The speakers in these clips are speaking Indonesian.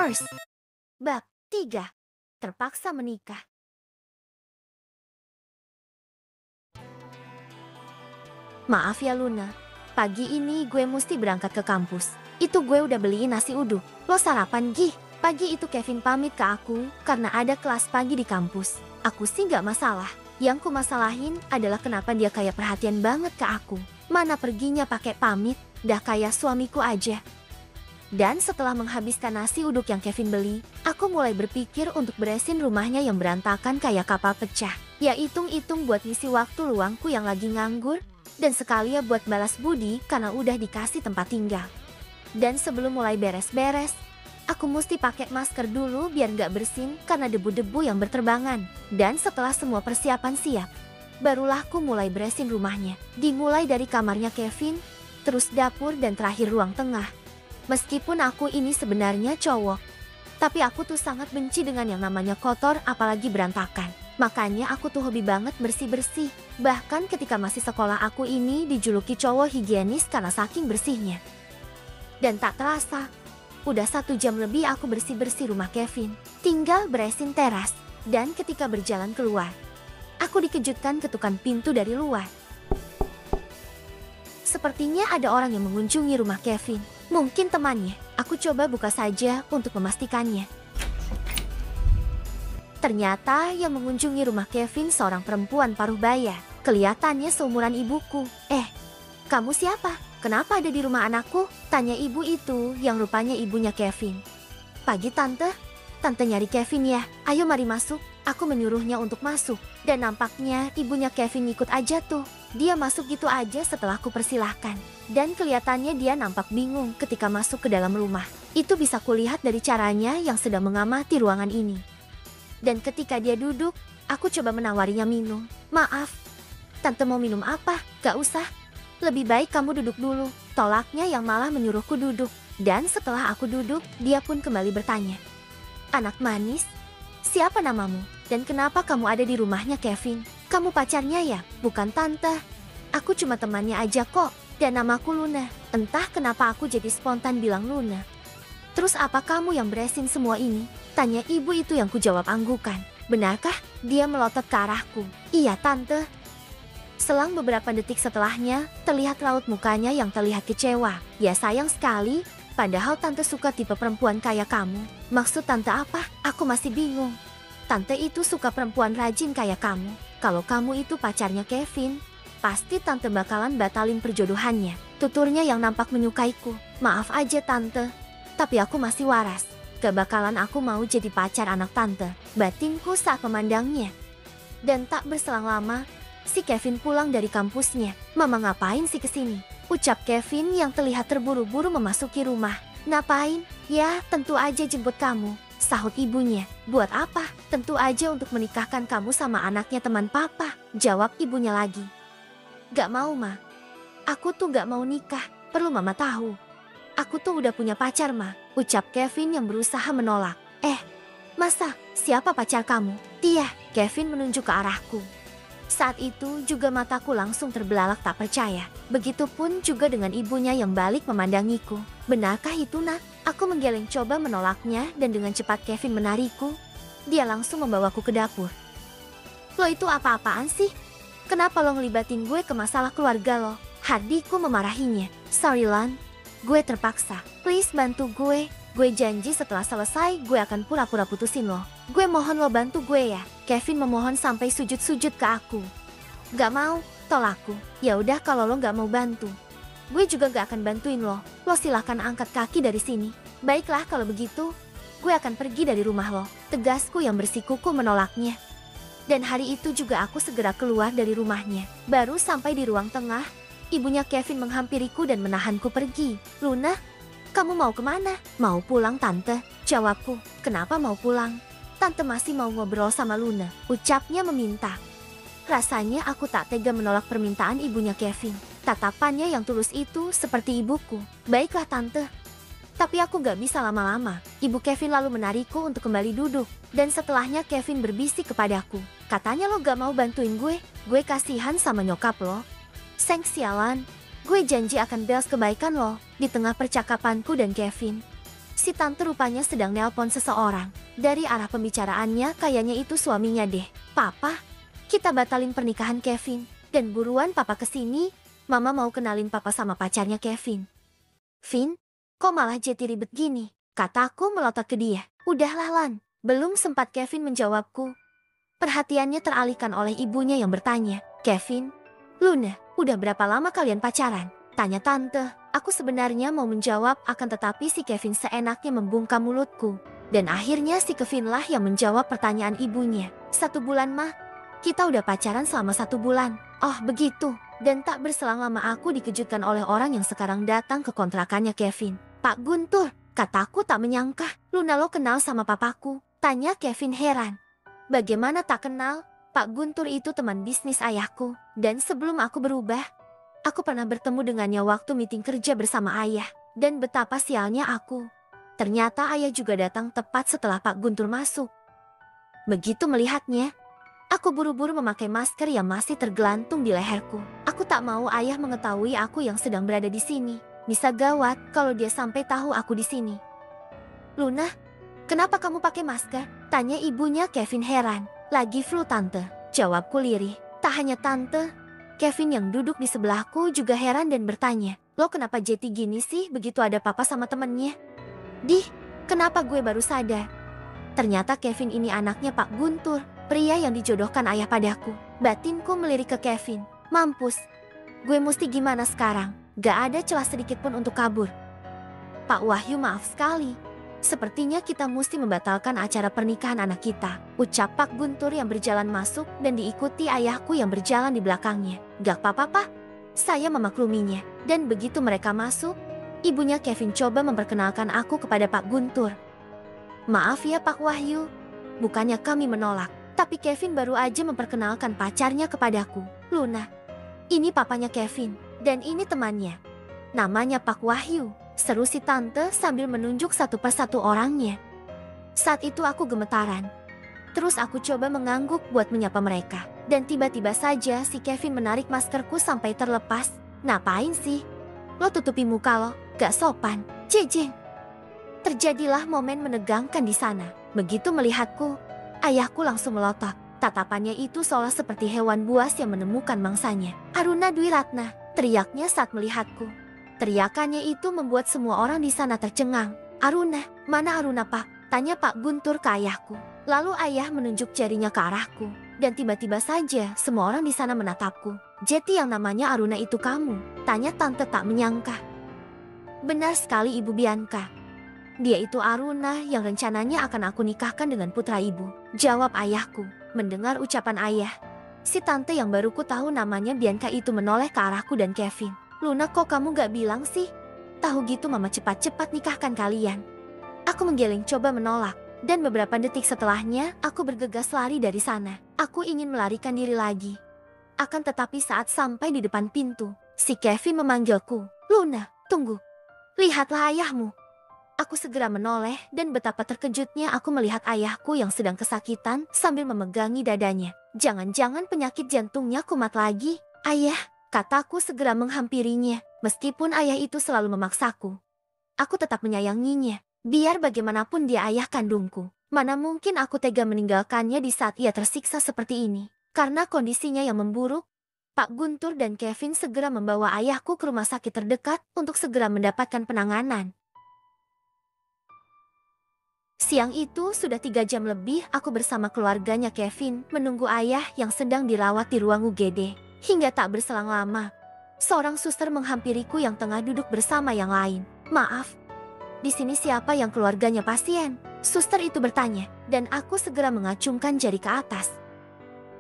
Source. Bab 3. Terpaksa menikah. Maaf ya Luna, pagi ini gue mesti berangkat ke kampus. Itu gue udah beliin nasi uduk. Lo sarapan gih. Pagi itu Kevin pamit ke aku karena ada kelas pagi di kampus. Aku sih gak masalah. Yang ku masalahin adalah kenapa dia kayak perhatian banget ke aku. Mana perginya pakai pamit, dah kayak suamiku aja. Dan setelah menghabiskan nasi uduk yang Kevin beli, aku mulai berpikir untuk beresin rumahnya yang berantakan kayak kapal pecah. Ya hitung-hitung buat ngisi waktu luangku yang lagi nganggur, dan sekalian buat balas budi karena udah dikasih tempat tinggal. Dan sebelum mulai beres-beres, aku mesti pakai masker dulu biar nggak bersin karena debu-debu yang berterbangan. Dan setelah semua persiapan siap, barulah aku mulai beresin rumahnya. Dimulai dari kamarnya Kevin, terus dapur dan terakhir ruang tengah. Meskipun aku ini sebenarnya cowok, tapi aku tuh sangat benci dengan yang namanya kotor apalagi berantakan. Makanya aku tuh hobi banget bersih-bersih. Bahkan ketika masih sekolah aku ini dijuluki cowok higienis karena saking bersihnya. Dan tak terasa, udah 1 jam lebih aku bersih-bersih rumah Kevin. Tinggal beresin teras. Dan ketika berjalan keluar, aku dikejutkan ketukan pintu dari luar. Sepertinya ada orang yang mengunjungi rumah Kevin. Mungkin temannya. Aku coba buka saja untuk memastikannya. Ternyata yang mengunjungi rumah Kevin seorang perempuan paruh baya. Kelihatannya seumuran ibuku. Kamu siapa? Kenapa ada di rumah anakku? Tanya ibu itu yang rupanya ibunya Kevin. Pagi tante. Tante nyari Kevin ya. Ayo mari masuk. Aku menyuruhnya untuk masuk. Dan nampaknya ibunya Kevin ikut aja tuh. Dia masuk gitu aja setelah aku persilahkan. Dan kelihatannya dia nampak bingung ketika masuk ke dalam rumah. Itu bisa kulihat dari caranya yang sedang mengamati ruangan ini. Dan ketika dia duduk, aku coba menawarinya minum. Maaf, tante mau minum apa? Gak usah. Lebih baik kamu duduk dulu. Tolaknya yang malah menyuruhku duduk. Dan setelah aku duduk, dia pun kembali bertanya. Anak manis, siapa namamu? Dan kenapa kamu ada di rumahnya Kevin? Kamu pacarnya ya? Bukan tante. Aku cuma temannya aja kok. Dan namaku Luna. Entah kenapa aku jadi spontan bilang Luna. Terus apa kamu yang beresin semua ini? Tanya ibu itu yang kujawab anggukan. Benarkah? Dia melotot ke arahku. Iya tante. Selang beberapa detik setelahnya, terlihat raut mukanya yang terlihat kecewa. Ya sayang sekali, padahal tante suka tipe perempuan kayak kamu. Maksud tante apa? Aku masih bingung. Tante itu suka perempuan rajin kayak kamu. Kalau kamu itu pacarnya Kevin, pasti tante bakalan batalin perjodohannya. Tuturnya yang nampak menyukaiku. Maaf aja tante, tapi aku masih waras. Gak bakalan aku mau jadi pacar anak tante. Batinku saat memandangnya. Dan tak berselang lama, si Kevin pulang dari kampusnya. Mama ngapain sih kesini? Ucap Kevin yang terlihat terburu-buru memasuki rumah. Ngapain? Ya, tentu aja jemput kamu. Sahut ibunya. Buat apa? Tentu aja untuk menikahkan kamu sama anaknya teman papa. Jawab ibunya lagi. Gak mau ma. Aku tuh gak mau nikah. Perlu mama tahu. Aku tuh udah punya pacar ma. Ucap Kevin yang berusaha menolak. Masa? Siapa pacar kamu? Dia. Kevin menunjuk ke arahku. Saat itu juga mataku langsung terbelalak tak percaya. Begitupun juga dengan ibunya yang balik memandangiku. Benarkah itu nak? Aku menggeleng coba menolaknya dan dengan cepat Kevin menarikku. Dia langsung membawaku ke dapur. Lo itu apa-apaan sih? Kenapa lo ngelibatin gue ke masalah keluarga lo? Hardiku memarahinya. Sorry Lan, gue terpaksa. Please bantu gue. Gue janji setelah selesai gue akan pura-pura putusin lo. Gue mohon lo bantu gue ya. Kevin memohon sampai sujud-sujud ke aku. Gak mau, tolakku. Ya udah kalau lo gak mau bantu, gue juga gak akan bantuin lo. Lo silahkan angkat kaki dari sini. Baiklah kalau begitu, gue akan pergi dari rumah lo. Tegasku yang bersikukuh menolaknya. Dan hari itu juga aku segera keluar dari rumahnya. Baru sampai di ruang tengah, ibunya Kevin menghampiriku dan menahanku pergi. Luna, kamu mau kemana? Mau pulang tante, jawabku. Kenapa mau pulang? Tante masih mau ngobrol sama Luna, ucapnya meminta. Rasanya aku tak tega menolak permintaan ibunya Kevin. Tatapannya yang tulus itu seperti ibuku. Baiklah tante. Tapi aku gak bisa lama-lama. Ibu Kevin lalu menarikku untuk kembali duduk. Dan setelahnya Kevin berbisik kepadaku. Katanya lo gak mau bantuin gue. Gue kasihan sama nyokap lo. Seng sialan. Gue janji akan balas kebaikan lo. Di tengah percakapanku dan Kevin, Si tante rupanya sedang nelpon seseorang. Dari arah pembicaraannya kayaknya itu suaminya deh. Papa, kita batalin pernikahan Kevin. Dan buruan papa kesini. Mama mau kenalin papa sama pacarnya Kevin. Vin, kok malah jadi ribet gini? Kataku melotot ke dia. Udahlah Lan. Belum sempat Kevin menjawabku. Perhatiannya teralihkan oleh ibunya yang bertanya. Kevin, Luna, udah berapa lama kalian pacaran? Tanya tante. Aku sebenarnya mau menjawab akan tetapi si Kevin seenaknya membungkam mulutku. Dan akhirnya si Kevin lah yang menjawab pertanyaan ibunya. 1 bulan mah. Kita udah pacaran selama 1 bulan. Oh begitu. Dan tak berselang lama aku dikejutkan oleh orang yang sekarang datang ke kontrakannya Kevin. Pak Guntur, kataku tak menyangka. Luna lo kenal sama papaku? Tanya Kevin heran. Bagaimana tak kenal? Pak Guntur itu teman bisnis ayahku. Dan sebelum aku berubah, aku pernah bertemu dengannya waktu meeting kerja bersama ayah. Dan betapa sialnya aku. Ternyata ayah juga datang tepat setelah Pak Guntur masuk. Begitu melihatnya, aku buru-buru memakai masker yang masih tergelantung di leherku. Aku tak mau ayah mengetahui aku yang sedang berada di sini. Bisa gawat kalau dia sampai tahu aku di sini. Luna, kenapa kamu pakai masker? Tanya ibunya Kevin heran. Lagi flu tante, jawabku lirih. Tak hanya tante, Kevin yang duduk di sebelahku juga heran dan bertanya. Lo kenapa jadi gini sih begitu ada papa sama temennya? Dih, kenapa gue baru sadar? Ternyata Kevin ini anaknya Pak Guntur, pria yang dijodohkan ayah padaku. Batinku melirik ke Kevin. Mampus, gue mesti gimana sekarang? Gak ada celah sedikit pun untuk kabur. Pak Wahyu maaf sekali. Sepertinya kita mesti membatalkan acara pernikahan anak kita. Ucap Pak Guntur yang berjalan masuk dan diikuti ayahku yang berjalan di belakangnya. Gak apa-apa Pak, saya memakluminya. Dan begitu mereka masuk, ibunya Kevin coba memperkenalkan aku kepada Pak Guntur. Maaf ya Pak Wahyu, bukannya kami menolak. Tapi Kevin baru aja memperkenalkan pacarnya kepadaku. Luna, ini papanya Kevin dan ini temannya. Namanya Pak Wahyu. Seru si tante sambil menunjuk satu persatu orangnya. Saat itu aku gemetaran. Terus aku coba mengangguk buat menyapa mereka. Dan tiba-tiba saja si Kevin menarik maskerku sampai terlepas. Ngapain sih? Lo tutupi muka lo, gak sopan. Jejeng. Terjadilah momen menegangkan di sana. Begitu melihatku, ayahku langsung melotot. Tatapannya itu seolah seperti hewan buas yang menemukan mangsanya. Aruna Dwi Ratna, teriaknya saat melihatku. Teriakannya itu membuat semua orang di sana tercengang. Aruna, mana Aruna Pak? Tanya Pak Guntur ke ayahku. Lalu ayah menunjuk jarinya ke arahku. Dan tiba-tiba saja semua orang di sana menatapku. Jadi yang namanya Aruna itu kamu? Tanya tante tak menyangka. Benar sekali Ibu Bianca. Dia itu Aruna yang rencananya akan aku nikahkan dengan putra ibu. Jawab ayahku. Mendengar ucapan ayah, si tante yang baru ku tahu namanya Bianca itu menoleh ke arahku dan Kevin. Luna kok kamu gak bilang sih? Tahu gitu mama cepat-cepat nikahkan kalian. Aku menggeleng coba menolak. Dan beberapa detik setelahnya aku bergegas lari dari sana. Aku ingin melarikan diri lagi. Akan tetapi saat sampai di depan pintu, si Kevin memanggilku. Luna, tunggu. Lihatlah ayahmu. Aku segera menoleh dan betapa terkejutnya aku melihat ayahku yang sedang kesakitan sambil memegangi dadanya. Jangan-jangan penyakit jantungnya kumat lagi. Ayah. Kataku segera menghampirinya, meskipun ayah itu selalu memaksaku. Aku tetap menyayanginya, biar bagaimanapun dia ayah kandungku. Mana mungkin aku tega meninggalkannya di saat ia tersiksa seperti ini. Karena kondisinya yang memburuk, Pak Guntur dan Kevin segera membawa ayahku ke rumah sakit terdekat untuk segera mendapatkan penanganan. Siang itu sudah 3 jam lebih aku bersama keluarganya Kevin menunggu ayah yang sedang dirawat di ruang UGD. Hingga tak berselang lama, seorang suster menghampiriku yang tengah duduk bersama yang lain. Maaf, di sini siapa yang keluarganya pasien? Suster itu bertanya, dan aku segera mengacungkan jari ke atas.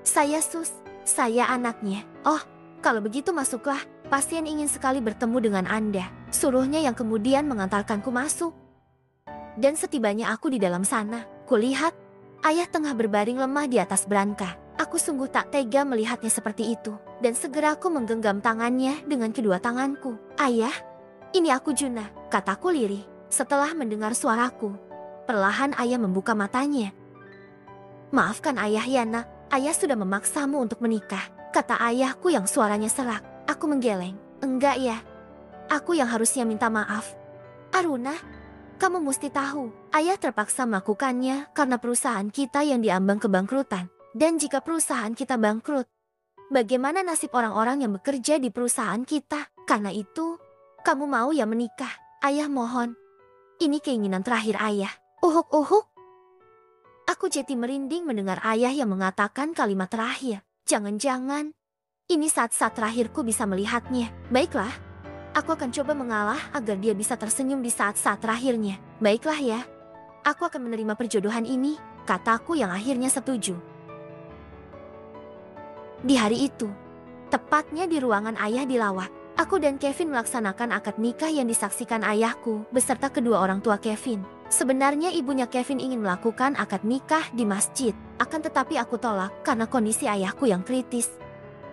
Saya Sus, saya anaknya. Oh, kalau begitu masuklah, pasien ingin sekali bertemu dengan Anda. Suruhnya yang kemudian mengantarkanku masuk. Dan setibanya aku di dalam sana, kulihat ayah tengah berbaring lemah di atas berangka. Aku sungguh tak tega melihatnya seperti itu. Dan segera aku menggenggam tangannya dengan kedua tanganku. Ayah, ini aku Juna, kataku lirih. Setelah mendengar suaraku, perlahan ayah membuka matanya. Maafkan ayah ya nak, ayah sudah memaksamu untuk menikah, kata ayahku yang suaranya serak. Aku menggeleng. Enggak ya, aku yang harusnya minta maaf. Aruna, Kamu mesti tahu, ayah terpaksa melakukannya karena perusahaan kita yang diambang kebangkrutan. Dan jika perusahaan kita bangkrut, bagaimana nasib orang-orang yang bekerja di perusahaan kita? Karena itu, kamu mau ya menikah? Ayah mohon. Ini keinginan terakhir ayah. Uhuk-uhuk. Aku jadi merinding mendengar ayah yang mengatakan kalimat terakhir. Jangan-jangan, ini saat-saat terakhirku bisa melihatnya. Baiklah. Aku akan coba mengalah agar dia bisa tersenyum di saat-saat terakhirnya. Baiklah ya. Aku akan menerima perjodohan ini, kataku yang akhirnya setuju. Di hari itu, tepatnya di ruangan ayah dilawat, aku dan Kevin melaksanakan akad nikah yang disaksikan ayahku beserta kedua orang tua Kevin. Sebenarnya ibunya Kevin ingin melakukan akad nikah di masjid, akan tetapi aku tolak karena kondisi ayahku yang kritis.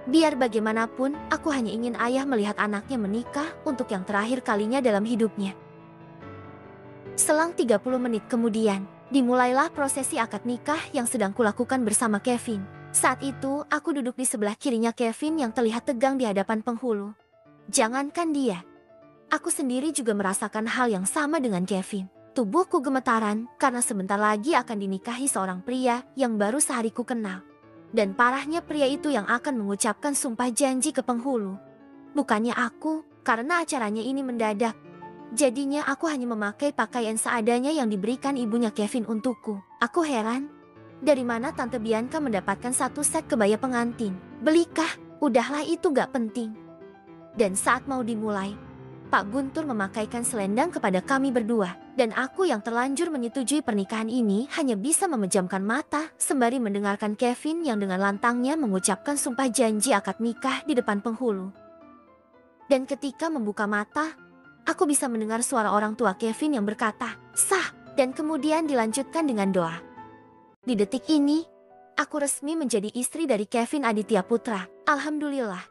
Biar bagaimanapun, aku hanya ingin ayah melihat anaknya menikah untuk yang terakhir kalinya dalam hidupnya. Selang 30 menit kemudian, dimulailah prosesi akad nikah yang sedang kulakukan bersama Kevin. Saat itu, aku duduk di sebelah kirinya Kevin yang terlihat tegang di hadapan penghulu. Jangankan dia, aku sendiri juga merasakan hal yang sama dengan Kevin. Tubuhku gemetaran karena sebentar lagi akan dinikahi seorang pria yang baru sehari ku kenal. Dan parahnya pria itu yang akan mengucapkan sumpah janji ke penghulu. Bukannya aku, karena acaranya ini mendadak. Jadinya aku hanya memakai pakaian seadanya yang diberikan ibunya Kevin untukku. Aku heran, dari mana Tante Bianca mendapatkan satu set kebaya pengantin? Belikah? Udahlah itu gak penting. Dan saat mau dimulai, Pak Guntur memakaikan selendang kepada kami berdua. Dan aku yang terlanjur menyetujui pernikahan ini hanya bisa memejamkan mata sembari mendengarkan Kevin yang dengan lantangnya mengucapkan sumpah janji akad nikah di depan penghulu. Dan ketika membuka mata, aku bisa mendengar suara orang tua Kevin yang berkata, "Sah," dan kemudian dilanjutkan dengan doa. Di detik ini, aku resmi menjadi istri dari Kevin Aditya Putra. Alhamdulillah.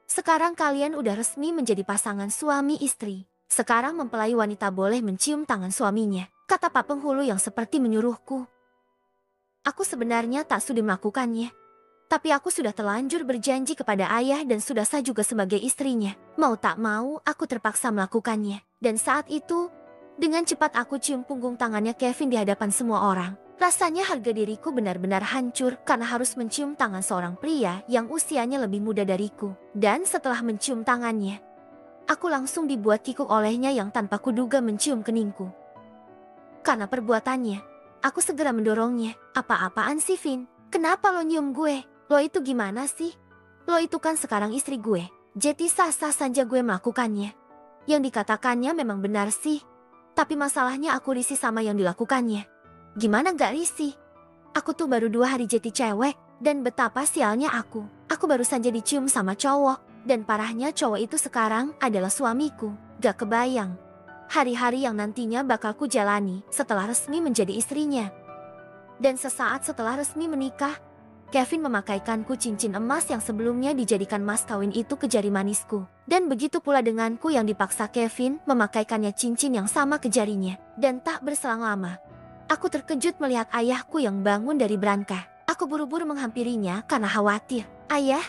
Sekarang kalian udah resmi menjadi pasangan suami istri. Sekarang mempelai wanita boleh mencium tangan suaminya, kata Pak Penghulu yang seperti menyuruhku. Aku sebenarnya tak sudi melakukannya. Tapi aku sudah terlanjur berjanji kepada ayah dan sudah sah juga sebagai istrinya. Mau tak mau, aku terpaksa melakukannya. Dan saat itu, dengan cepat aku cium punggung tangannya Kevin di hadapan semua orang. Rasanya harga diriku benar-benar hancur karena harus mencium tangan seorang pria yang usianya lebih muda dariku. Dan setelah mencium tangannya, aku langsung dibuat kikuk olehnya yang tanpa kuduga mencium keningku. Karena perbuatannya, aku segera mendorongnya. Apa-apaan sih, Vin? Kenapa lo nyium gue? Lo itu gimana sih? Lo itu kan sekarang istri gue. Jadi sah-sah saja gue melakukannya. Yang dikatakannya memang benar sih. Tapi masalahnya aku risih sama yang dilakukannya. Gimana gak risih? Aku tuh baru 2 hari jadi cewek. Dan betapa sialnya aku. Aku baru saja dicium sama cowok. Dan parahnya cowok itu sekarang adalah suamiku. Gak kebayang hari-hari yang nantinya bakal ku jalani setelah resmi menjadi istrinya. Dan sesaat setelah resmi menikah, Kevin memakaikanku cincin emas yang sebelumnya dijadikan mas kawin itu ke jari manisku. Dan begitu pula denganku yang dipaksa Kevin memakaikannya cincin yang sama ke jarinya. Dan tak berselang lama, aku terkejut melihat ayahku yang bangun dari berangkah. Aku buru-buru menghampirinya karena khawatir. Ayah,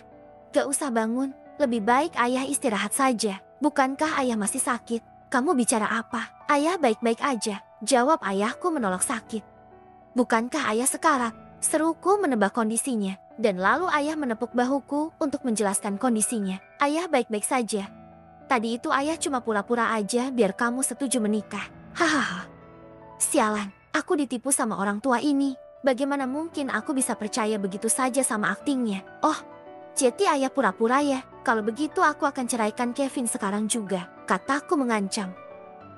gak usah bangun. Lebih baik ayah istirahat saja. Bukankah ayah masih sakit? Kamu bicara apa? Ayah baik-baik aja, jawab ayahku menolak sakit. Bukankah ayah sekarat? Seruku menebak kondisinya. Dan lalu ayah menepuk bahuku untuk menjelaskan kondisinya. Ayah baik-baik saja. Tadi itu ayah cuma pura-pura aja biar kamu setuju menikah. Hahaha. Sialan, aku ditipu sama orang tua ini. Bagaimana mungkin aku bisa percaya begitu saja sama aktingnya? Oh, jadi ayah pura-pura ya? Kalau begitu aku akan ceraikan Kevin sekarang juga, kataku mengancam.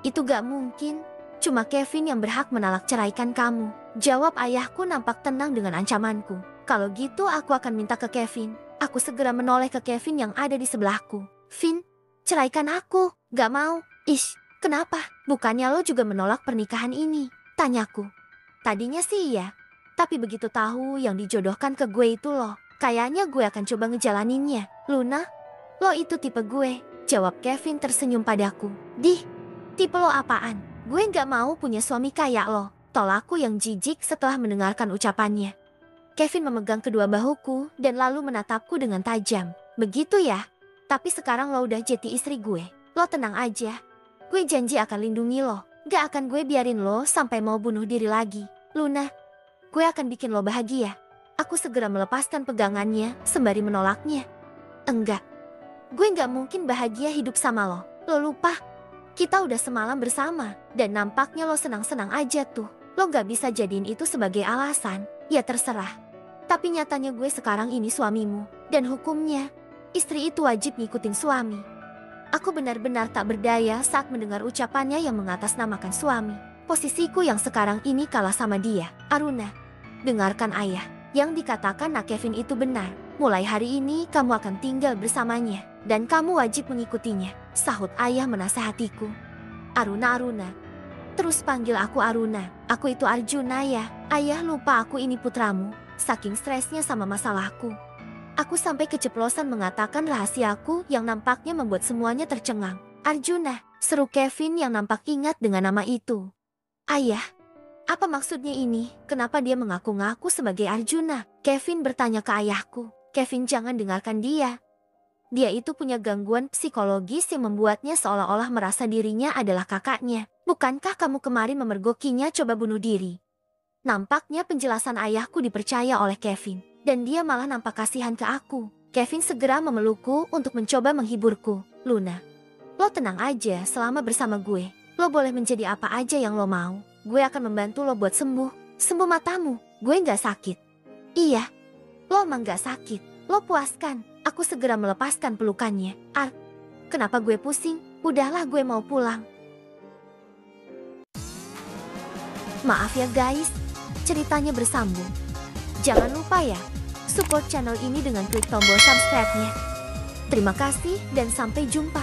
Itu gak mungkin, cuma Kevin yang berhak menolak ceraikan kamu, jawab ayahku nampak tenang dengan ancamanku. Kalau gitu aku akan minta ke Kevin. Aku segera menoleh ke Kevin yang ada di sebelahku. Vin, ceraikan aku. Gak mau. Ish, kenapa? Bukannya lo juga menolak pernikahan ini? Tanyaku. Tadinya sih iya, tapi begitu tahu yang dijodohkan ke gue itu lo, kayaknya gue akan coba ngejalaninnya. Luna, lo itu tipe gue, jawab Kevin tersenyum padaku. Tipe lo apaan? Gue gak mau punya suami kayak lo, tolakku yang jijik setelah mendengarkan ucapannya. Kevin memegang kedua bahuku dan lalu menatapku dengan tajam. Begitu ya? Tapi sekarang lo udah jadi istri gue. Lo tenang aja. Gue janji akan lindungi lo. Gak akan gue biarin lo sampai mau bunuh diri lagi. Luna, gue akan bikin lo bahagia. Aku segera melepaskan pegangannya sembari menolaknya. Enggak, gue gak mungkin bahagia hidup sama lo. Lo lupa, kita udah semalam bersama. Dan nampaknya lo senang-senang aja tuh. Lo gak bisa jadiin itu sebagai alasan. Ya terserah. Tapi nyatanya gue sekarang ini suamimu. Dan hukumnya, istri itu wajib ngikutin suami. Aku benar-benar tak berdaya saat mendengar ucapannya yang mengatasnamakan suami. Posisiku yang sekarang ini kalah sama dia. Aruna, dengarkan ayah. Yang dikatakan Nak Kevin itu benar. Mulai hari ini kamu akan tinggal bersamanya. Dan kamu wajib mengikutinya, sahut ayah menasehatiku. Aruna. Terus panggil aku Aruna. Aku itu Arjuna ya. Ayah lupa aku ini putramu. Saking stresnya sama masalahku. Aku sampai keceplosan mengatakan rahasiaku yang nampaknya membuat semuanya tercengang. Arjuna, seru Kevin yang nampak ingat dengan nama itu. Ayah, apa maksudnya ini? Kenapa dia mengaku-ngaku sebagai Arjuna? Kevin bertanya ke ayahku. Kevin, jangan dengarkan dia. Dia itu punya gangguan psikologis yang membuatnya seolah-olah merasa dirinya adalah kakaknya. Bukankah kamu kemarin memergokinya coba bunuh diri? Nampaknya penjelasan ayahku dipercaya oleh Kevin. Dan dia malah nampak kasihan ke aku. Kevin segera memelukku untuk mencoba menghiburku. Luna, lo tenang aja selama bersama gue. Lo boleh menjadi apa aja yang lo mau. Gue akan membantu lo buat sembuh. Sembuh matamu, gue gak sakit. Iya, lo emang gak sakit. Lo puaskan. Aku segera melepaskan pelukannya. Kenapa gue pusing? Udahlah, gue mau pulang. Maaf ya guys, ceritanya bersambung. Jangan lupa ya, support channel ini dengan klik tombol subscribe-nya. Terima kasih dan sampai jumpa.